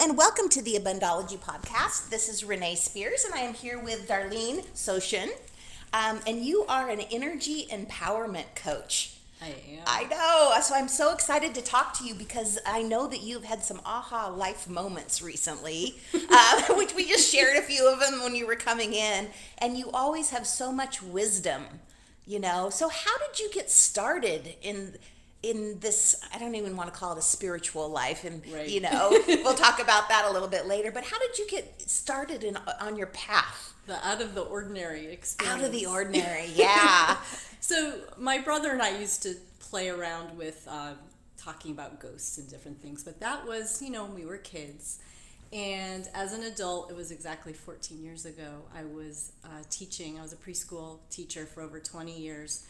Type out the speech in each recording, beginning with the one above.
and welcome to the Abundology podcast. This is Renee Spears, and I am here with Darlene Sochin. And you are an energy empowerment coach. I am. I know. So I'm so excited to talk to you because I know that you've had some aha life moments recently, which we just shared a few of them when you were coming in. And you always have so much wisdom, you know. So how did you get started in this? I don't even want to call it a spiritual life, and Right. you know, we'll talk about that a little bit later. But how did you get started on your path? The out of the ordinary experience. Out of the ordinary, yeah. So my brother and I used to play around with talking about ghosts and different things, but that was, when we were kids. And as an adult, it was exactly 14 years ago. I was teaching. I was a preschool teacher for over 20 years.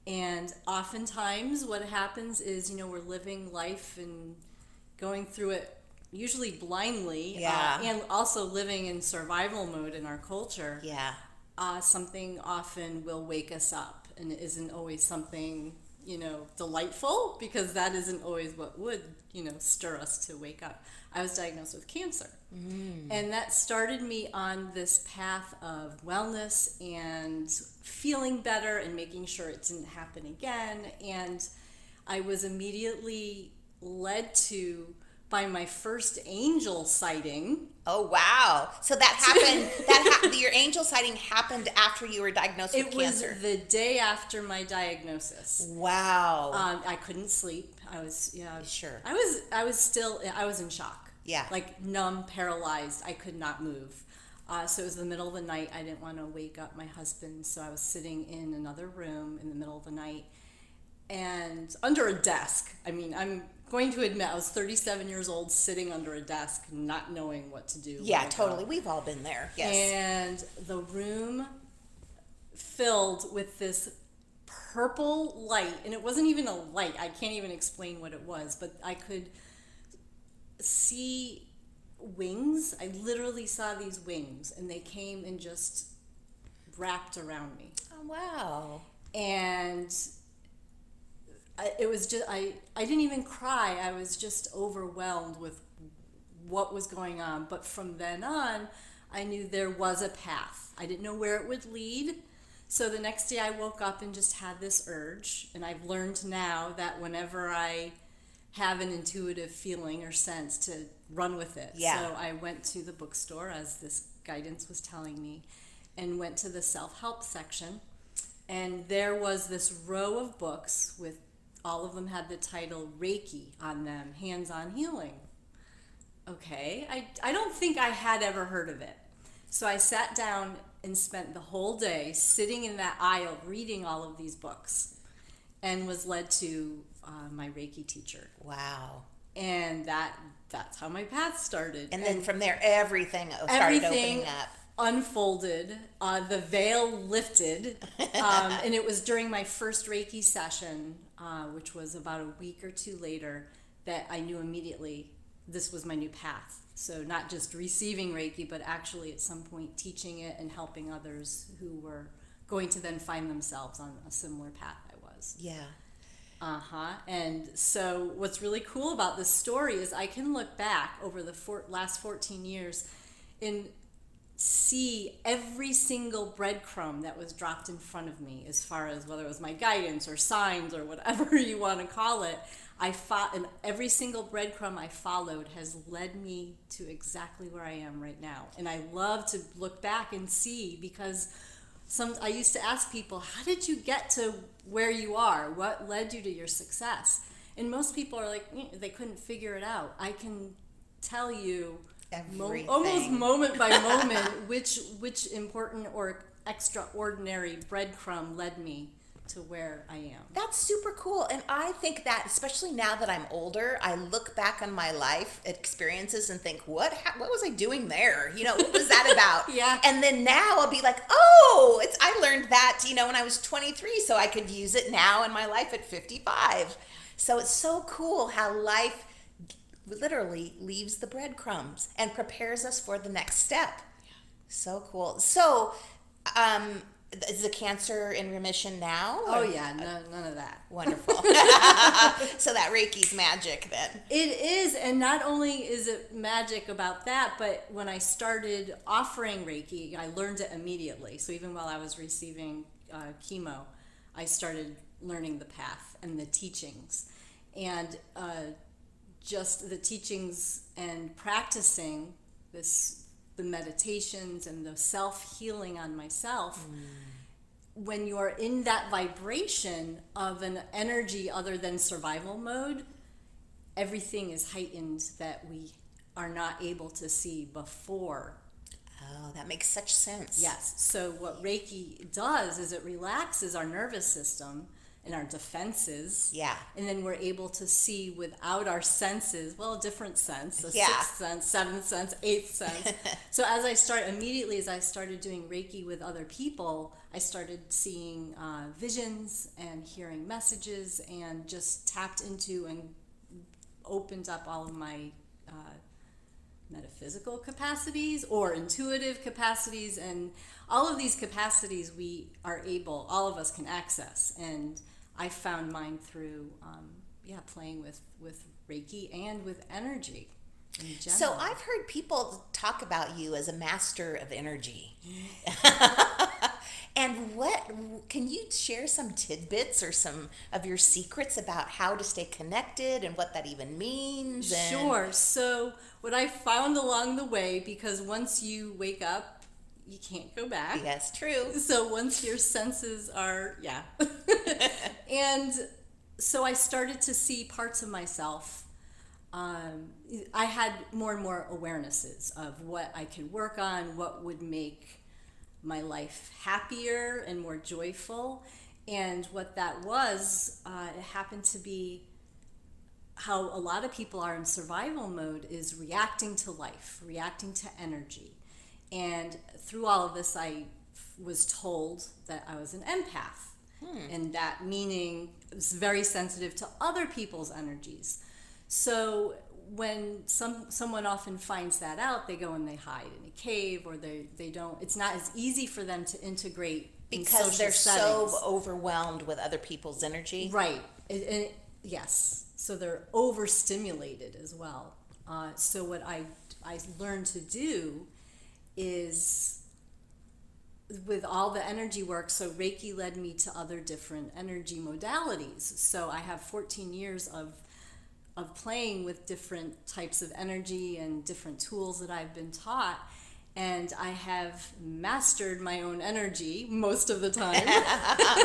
And oftentimes what happens is, we're living life and going through it usually blindly, Yeah. and also living in survival mode in our culture. Yeah. Something often will wake us up, and it isn't always something, delightful, because that isn't always what would, stir us to wake up. I was diagnosed with cancer. And that started me on this path of wellness and feeling better and making sure it didn't happen again. And I was immediately led to by my first angel sighting. Oh wow! So that happened. Your angel sighting happened after you were diagnosed with cancer. It was the day after my diagnosis. Wow. I couldn't sleep. I was Sure. I was in shock. Yeah. Like numb, paralyzed. I could not move. So it was the middle of the night. I didn't want to wake up my husband, so I was sitting in another room in the middle of the night and under a desk. I mean, I'm going to admit I was 37 years old, sitting under a desk, not knowing what to do. Yeah, totally. We've all been there. Yes. And the room filled with this purple light, and it wasn't even a light. I can't even explain what it was, but I could see wings. I literally saw these wings, and they came and just wrapped around me. Oh wow. And it was just, I didn't even cry. I was just overwhelmed with what was going on. But from then on, I knew there was a path. I didn't know where it would lead. So the next day I woke up and just had this urge. And I've learned now that whenever I have an intuitive feeling or sense, to run with it. Yeah. So I went to the bookstore, as this guidance was telling me, and went to the self-help section. And there was this row of books with, all of them had the title Reiki on them, hands-on healing. Okay, I don't think I had ever heard of it. So I sat down and spent the whole day sitting in that aisle reading all of these books, and was led to my Reiki teacher. Wow. And that's how my path started. And then from there, everything started opening up. Unfolded, the veil lifted, and it was during my first Reiki session, which was about a week or two later, that I knew immediately this was my new path. So not just receiving Reiki, but actually at some point teaching it and helping others who were going to then find themselves on a similar path I was. Yeah. And so what's really cool about this story is I can look back over the last 14 years and see every single breadcrumb that was dropped in front of me, as far as whether it was my guidance or signs or whatever you want to call it. And every single breadcrumb I followed has led me to exactly where I am right now. And I love to look back and see, because I used to ask people, how did you get to where you are? What led you to your success? And most people are like, they couldn't figure it out. I can tell you almost moment by moment which important or extraordinary breadcrumb led me to where I am. That's super cool. And I think that, especially now that I'm older, I look back on my life experiences and think, what was I doing there? What was that about? Yeah. And then now I'll be like, oh, I learned that, when I was 23, so I could use it now in my life at 55. So it's so cool how life literally leaves the breadcrumbs and prepares us for the next step. Yeah. So cool. So, Is the cancer in remission now? Oh yeah, none of that. Wonderful. So that Reiki's magic then. It is, and not only is it magic about that, but when I started offering Reiki, I learned it immediately. So even while I was receiving chemo, I started learning the path and the teachings. And just the teachings and practicing the meditations and the self-healing on myself, when you're in that vibration of an energy other than survival mode, everything is heightened that we are not able to see before. Oh, that makes such sense. Yes. So what Reiki does is it relaxes our nervous system and our defenses. Yeah. And then we're able to see without our senses, well, a different sense, a Yeah. sixth sense, seventh sense, eighth sense. So immediately as I started doing Reiki with other people, I started seeing visions and hearing messages, and just tapped into and opened up all of my metaphysical capacities or intuitive capacities, and all of these capacities all of us can access. And I found mine through playing with Reiki and with energy in general. So I've heard people talk about you as a master of energy. And can you share some tidbits or some of your secrets about how to stay connected and what that even means? Sure. So what I found along the way, because once you wake up, you can't go back. Yes, true. So once your senses are, yeah. And so I started to see parts of myself. I had more and more awarenesses of what I could work on, what would make my life happier and more joyful. And what that was, it happened to be how a lot of people are in survival mode, is reacting to life, reacting to energy. And through all of this, I was told that I was an empath. And that meaning I was very sensitive to other people's energies. So when someone often finds that out, they go and they hide in a cave, or they don't. It's not as easy for them to integrate Because they're settings. so overwhelmed with other people's energy. Right. Yes. So they're overstimulated as well. So what I learned to do is, with all the energy work, so Reiki led me to other different energy modalities. So I have 14 years of playing with different types of energy and different tools that I've been taught. And I have mastered my own energy most of the time.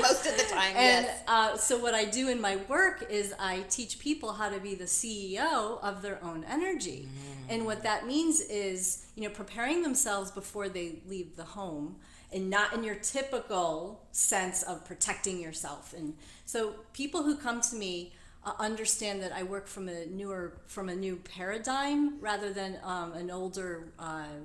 Most of the time, And yes. so what I do in my work is I teach people how to be the CEO of their own energy. And what that means is, preparing themselves before they leave the home, and not in your typical sense of protecting yourself. And so people who come to me understand that I work from a new paradigm rather than an older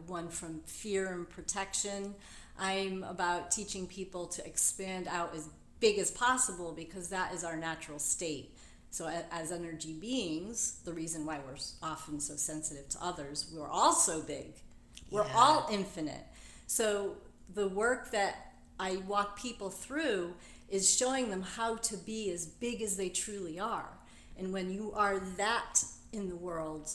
one from fear and protection. I'm about teaching people to expand out as big as possible, because that is our natural state. So as energy beings, the reason why we're often so sensitive to others, we're all so big. We're all infinite. So the work that I walk people through is showing them how to be as big as they truly are. And when you are that in the world,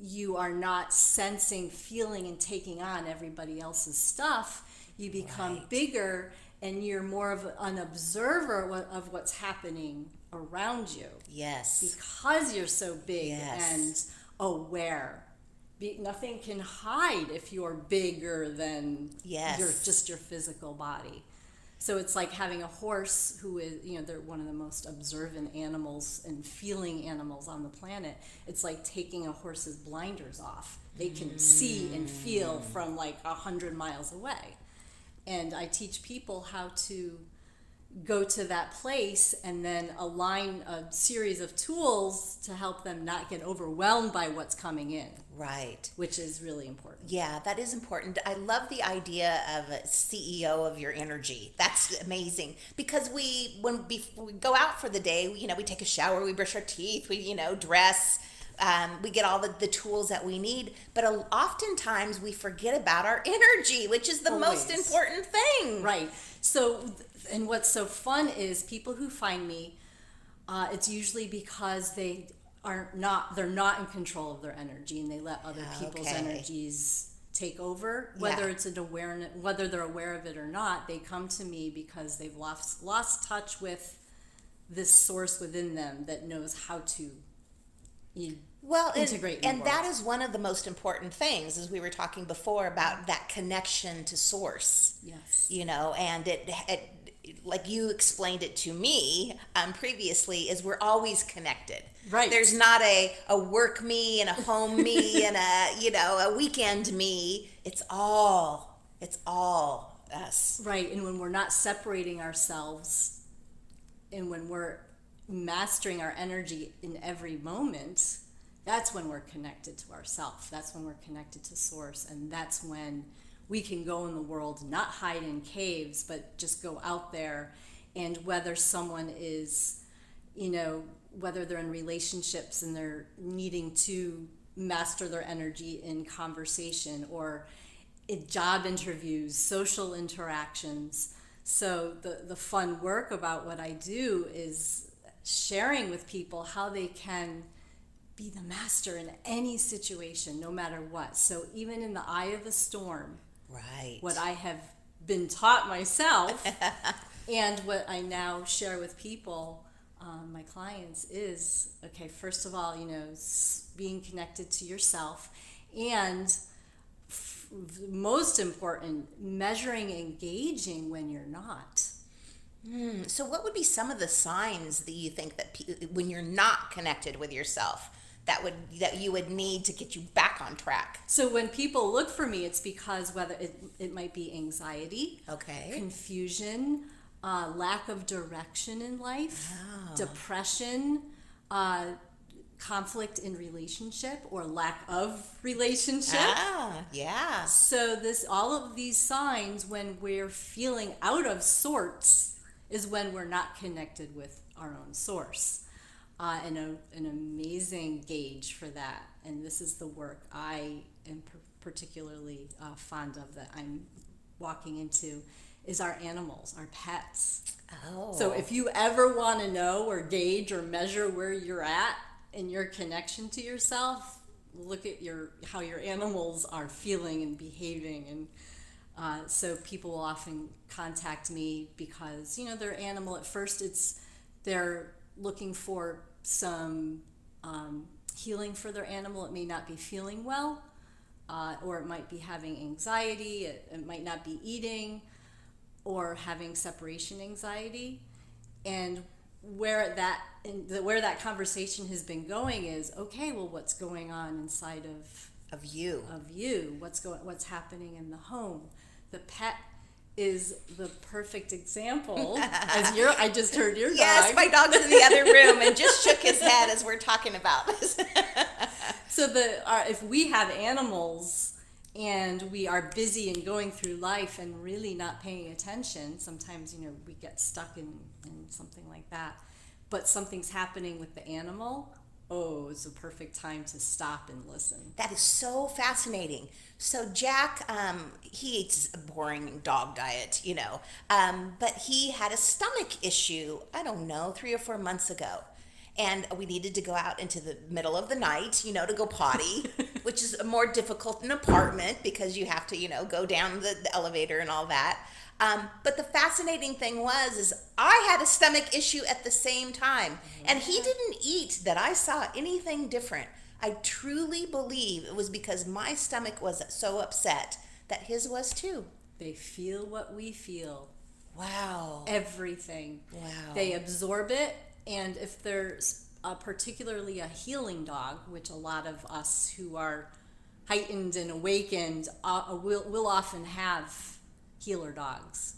you are not sensing, feeling, and taking on everybody else's stuff. You become bigger, and you're more of an observer of what's happening around you. Yes. Because you're so big Yes. and aware. Nothing can hide if you're bigger than your physical body. So it's like having a horse who is, they're one of the most observant animals and feeling animals on the planet. It's like taking a horse's blinders off. They can see and feel from like 100 miles away. And I teach people how to go to that place and then align a series of tools to help them not get overwhelmed by what's coming in. Right. Which is really important. Yeah, that is important. I love the idea of a CEO of your energy. That's amazing, because when we go out for the day, we take a shower, we brush our teeth, we dress, we get all the tools that we need, but oftentimes we forget about our energy, which is the most Always. important thing. Right. So, and what's so fun is people who find me, it's usually because they're not in control of their energy, and they let other people's Okay. energies take over. Whether Yeah. it's an awareness, whether they're aware of it or not, they come to me because they've lost touch with this source within them that knows how to Well, integrate in the and that world. is one of the most important things, as we were talking before, about that connection to source. Yes. You know, and it like you explained it to me previously, is we're always connected. Right. There's not a work me and a home me and a weekend me. It's all us. Right, and when we're not separating ourselves, and when we're mastering our energy in every moment, that's when we're connected to ourself. That's when we're connected to source, and that's when we can go in the world, not hide in caves, but just go out there. And whether someone is, whether they're in relationships and they're needing to master their energy in conversation, or in job interviews, social interactions. So the fun work about what I do is sharing with people how they can be the master in any situation, no matter what. So even in the eye of the storm, Right. what I have been taught myself and what I now share with people, my clients, is, okay, first of all, being connected to yourself, and most important, measuring, engaging when you're not. So what would be some of the signs that you think that when you're not connected with yourself, that you would need to get you back on track? So when people look for me, it's because whether it might be anxiety, Okay. confusion, lack of direction in life, Oh. depression, conflict in relationship, or lack of relationship. Yeah. So all of these signs, when we're feeling out of sorts, is when we're not connected with our own source. And an amazing gauge for that, and this is the work I am particularly fond of, that I'm walking into, is our animals, our pets. Oh. So if you ever want to know or gauge or measure where you're at in your connection to yourself, look at how your animals are feeling and behaving. And so people will often contact me because their animal, at first they're looking for some healing for their animal. It may not be feeling well, or it might be having anxiety. It might not be eating, or having separation anxiety. And where that conversation has been going is, okay, well, what's going on inside of you? What's happening in the home? The pet is the perfect example. I just heard your dog. Yes, my dog's in the other room and just shook his head as we're talking about this. So if we have animals and we are busy and going through life and really not paying attention, sometimes we get stuck in something like that. But something's happening with the animal. Oh, it's a perfect time to stop and listen. That is so fascinating. So Jack, he eats a boring dog diet, but he had a stomach issue, I don't know, 3 or 4 months ago. And we needed to go out into the middle of the night, to go potty, which is more difficult in an apartment because you have to, go down the elevator and all that. But the fascinating thing is I had a stomach issue at the same time, and he didn't eat that I saw anything different. I truly believe it was because my stomach was so upset that his was too. They feel what we feel. Wow. Everything. Wow. They absorb it, and if there's particularly a healing dog, which a lot of us who are heightened and awakened will often have healer dogs,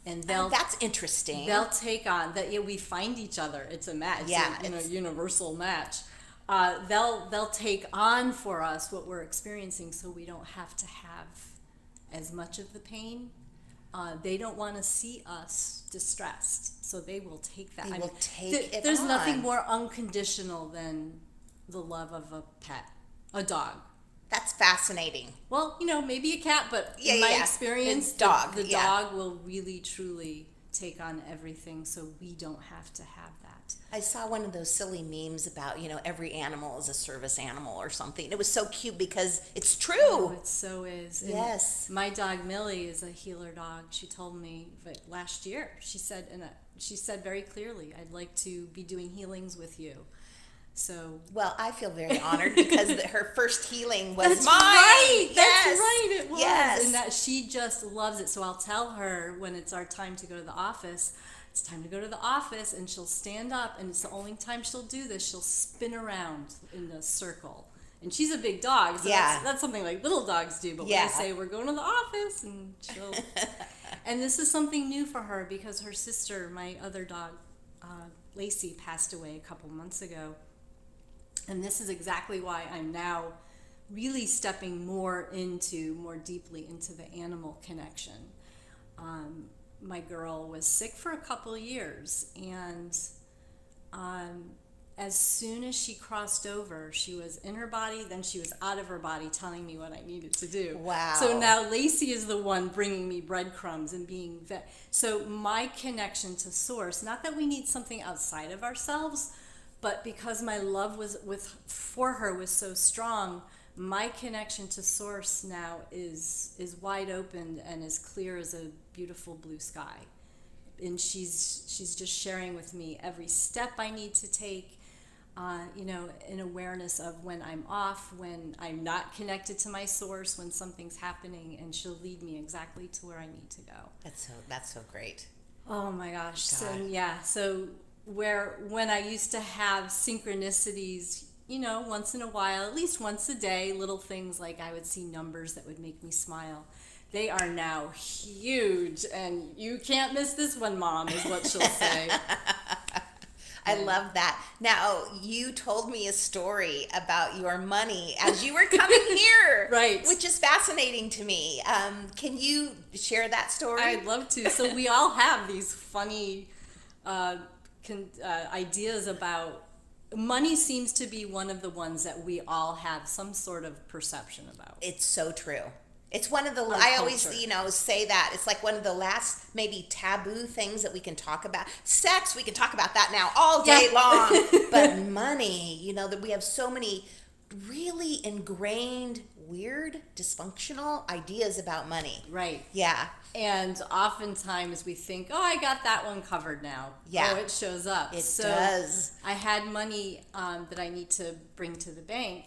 and that's interesting. They'll take on that. We find each other. It's a match. It's a universal match. They'll take on for us what we're experiencing, so we don't have to have as much of the pain. They don't want to see us distressed, so they will take that. They will take it There's on. nothing more unconditional than the love of a pet, a dog. That's fascinating. Well, maybe a cat, but Yeah, in my yeah. experience, The dog, the yeah. dog will really, truly take on everything, so we don't have to have that. I saw one of those silly memes about, every animal is a service animal or something. It was so cute because it's true. Oh, it so is. And Yes. my dog Millie is a healer dog. She told me last year. She said very clearly, "I'd like to be doing healings with you." So Well, I feel very honored because her first healing was that's mine. right. Yes. That's right. It was, Yes. and that she just loves it. So I'll tell her when it's our time to go to the office. It's time to go to the office, and she'll stand up, and it's the only time she'll do this. She'll spin around in a circle, and she's a big dog, so Yeah. that's something like little dogs do. But Yeah. when I say we're going to the office, and she'll, and this is something new for her because her sister, my other dog, Lacey, passed away a couple months ago. And this is exactly why I'm now really stepping more deeply into the animal connection. My girl was sick for a couple of years, and as soon as she crossed over, she was in her body, then she was out of her body telling me what I needed to do. Wow. So now Lacey is the one bringing me breadcrumbs and so my connection to source, not that we need something outside of ourselves, but because my love for her was so strong, my connection to source now is wide open and as clear as a beautiful blue sky. And she's just sharing with me every step I need to take, in awareness of when I'm off, when I'm not connected to my source, when something's happening, and she'll lead me exactly to where I need to go. That's so great. Oh my gosh. God. So when I used to have synchronicities, once in a while, at least once a day, little things like I would see numbers that would make me smile. They are now huge, and you can't miss this one, Mom, is what she'll say. I love that. Now, you told me a story about your money as you were coming here. Right. Which is fascinating to me. Can you share that story? I'd love to. So we all have these funny ideas about money. Seems to be one of the ones that we all have some sort of perception about. It's so true. It's one of the, Our I always, culture. say that. It's like one of the last maybe taboo things that we can talk about. Sex, we can talk about that now all day long. But money, that we have so many really ingrained, weird, dysfunctional ideas about money. Right. Yeah. And oftentimes we think, oh, I got that one covered now. Yeah. Oh, it shows up. It does. I had money that I need to bring to the bank,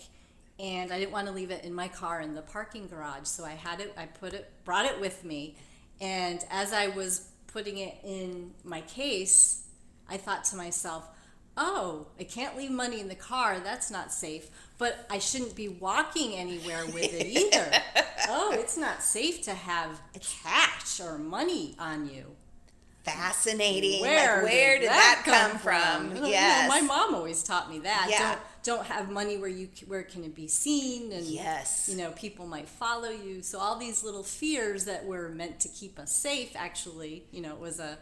and I didn't want to leave it in my car in the parking garage. So I brought it with me. And as I was putting it in my case, I thought to myself, oh, I can't leave money in the car. That's not safe. But I shouldn't be walking anywhere with it either. Oh, it's not safe to have cash or money on you. Fascinating. Where Where did that come from? Yes. My mom always taught me that. Yeah. Don't have money where can it be seen, and Yes. people might follow you. So all these little fears that were meant to keep us safe actually, was a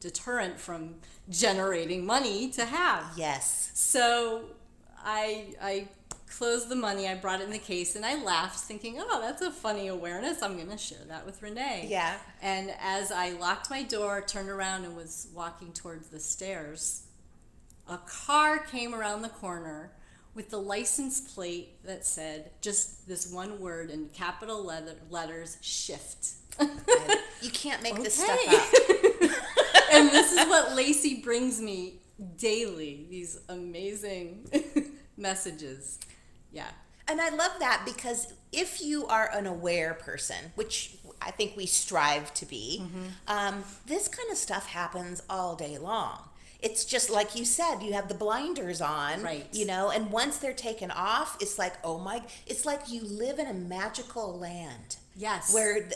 deterrent from generating money to have. Yes. So I closed the money, I brought it in the case, and I laughed thinking, oh, that's a funny awareness. I'm going to share that with Renee. Yeah. And as I locked my door, turned around, and was walking towards the stairs, a car came around the corner with the license plate that said just this one word in capital letters, shift. You can't make this Okay. stuff up. And this is what Lacey brings me daily, these amazing messages. Yeah. And I love that because if you are an aware person, which I think we strive to be, this kind of stuff happens all day long. It's just like you said, you have the blinders on, Right. And once they're taken off, it's like, it's like you live in a magical land. Yes. Where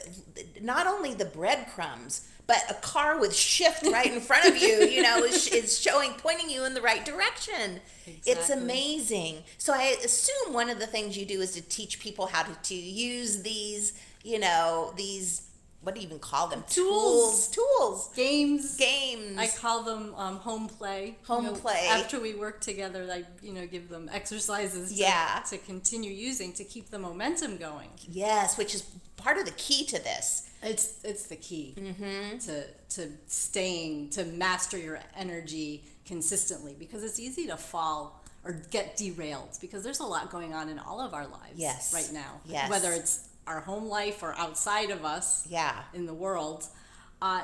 not only the breadcrumbs, but a car with shift right in front of you, is pointing you in the right direction. It's Exactly. amazing. So I assume one of the things you do is to teach people how to use these, these what do you even call them? Tools. Tools. Games. Games. I call them home play. Home play. After we work together, I give them exercises to continue using to keep the momentum going. Yes, which is part of the key to this. It's the key to master your energy consistently, because it's easy to fall or get derailed because there's a lot going on in all of our lives right now. Yes. Whether it's our home life or outside of us in the world.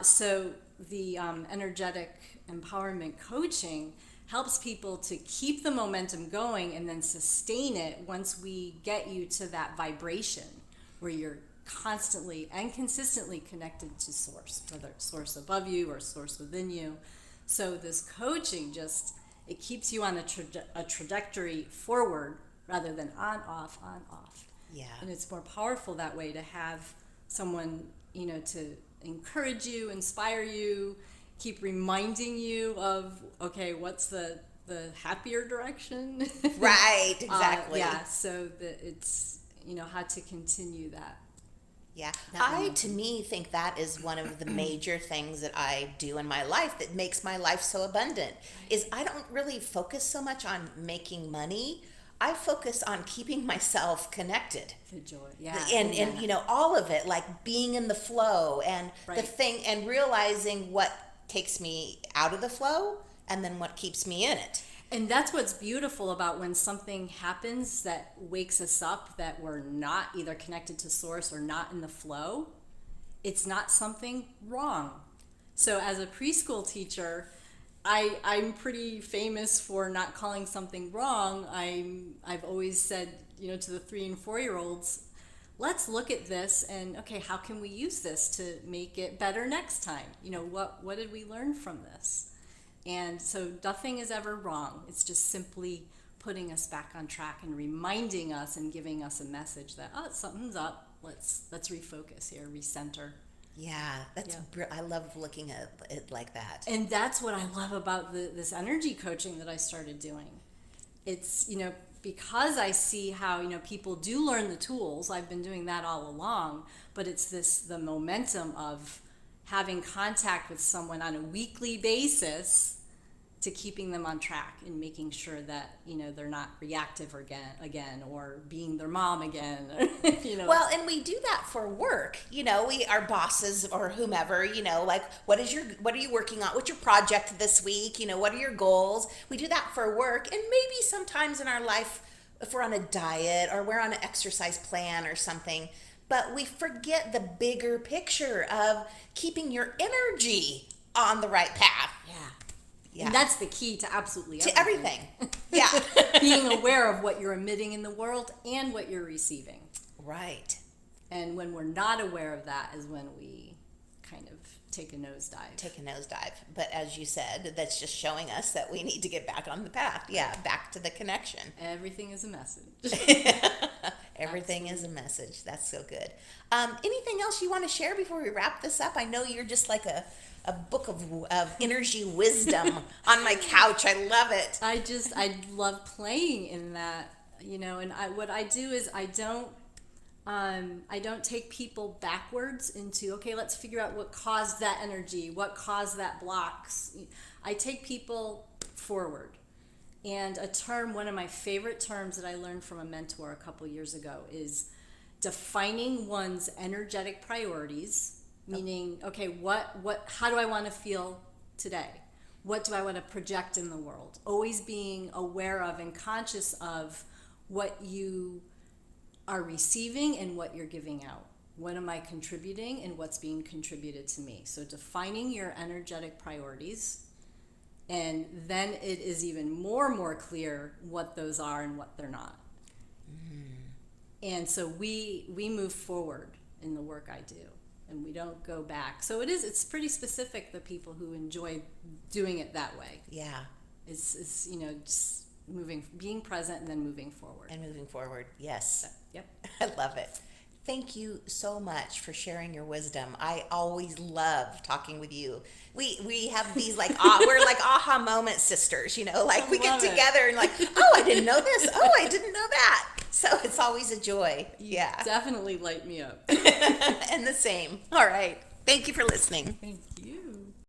So the energetic empowerment coaching helps people to keep the momentum going and then sustain it once we get you to that vibration where you're constantly and consistently connected to source, whether it's source above you or source within you. So this coaching it keeps you on a trajectory forward rather than on, off, on, off. Yeah. And it's more powerful that way to have someone, to encourage you, inspire you, keep reminding you of, okay, what's the happier direction? Right, exactly. So that it's, how to continue that. Yeah, to me, think that is one of the major things that I do in my life that makes my life so abundant, is I don't really focus so much on making money. I focus on keeping myself connected. The joy, And all of it, like being in the flow and the thing, and realizing what takes me out of the flow and then what keeps me in it. And that's what's beautiful about when something happens that wakes us up, that we're not either connected to source or not in the flow. It's not something wrong. So as a preschool teacher, I'm pretty famous for not calling something wrong. I've always said, to the 3 and 4-year-olds, let's look at this and, okay, how can we use this to make it better next time? What did we learn from this? And so nothing is ever wrong. It's just simply putting us back on track and reminding us and giving us a message that, something's up. Let's refocus here, recenter. Yeah, I love looking at it like that. And that's what I love about this energy coaching that I started doing. It's, because I see how, people do learn the tools. I've been doing that all along, but it's the momentum of having contact with someone on a weekly basis to keeping them on track and making sure that, they're not reactive again or being their mom again. Well, and we do that for work. Our bosses or whomever, like, what are you working on? What's your project this week? What are your goals? We do that for work. And maybe sometimes in our life, if we're on a diet or we're on an exercise plan or something, but we forget the bigger picture of keeping your energy on the right path. Yeah. And that's the key to absolutely everything. To everything. Yeah. Being aware of what you're emitting in the world and what you're receiving. Right. And when we're not aware of that is when we kind of take a nosedive. But as you said, that's just showing us that we need to get back on the path. Yeah, back to the connection. Everything is a message. Everything is a message. That's so good. Anything else you want to share before we wrap this up? I know you're just like a book of energy wisdom on my couch. I love it. I love playing in that, and what I do is I don't take people backwards into, okay, let's figure out what caused that energy, what caused that blocks. I take people forward. And one of my favorite terms that I learned from a mentor a couple years ago is defining one's energetic priorities. Meaning, okay, how do I want to feel today? What do I want to project in the world? Always being aware of and conscious of what you are receiving and what you're giving out. What am I contributing and what's being contributed to me? So defining your energetic priorities, and then it is even more clear what those are and what they're not. And so we move forward in the work I do. And we don't go back. So it's pretty specific, the people who enjoy doing it that way. Yeah. It's just being present and then moving forward. Yes. Yep. I love it. Thank you so much for sharing your wisdom. I always love talking with you. We have these we're like aha moment sisters, like we get together and like, oh, I didn't know this. Oh, I didn't know that. So it's always a joy. Yeah. Definitely light me up. And the same. All right. Thank you for listening. Thank you.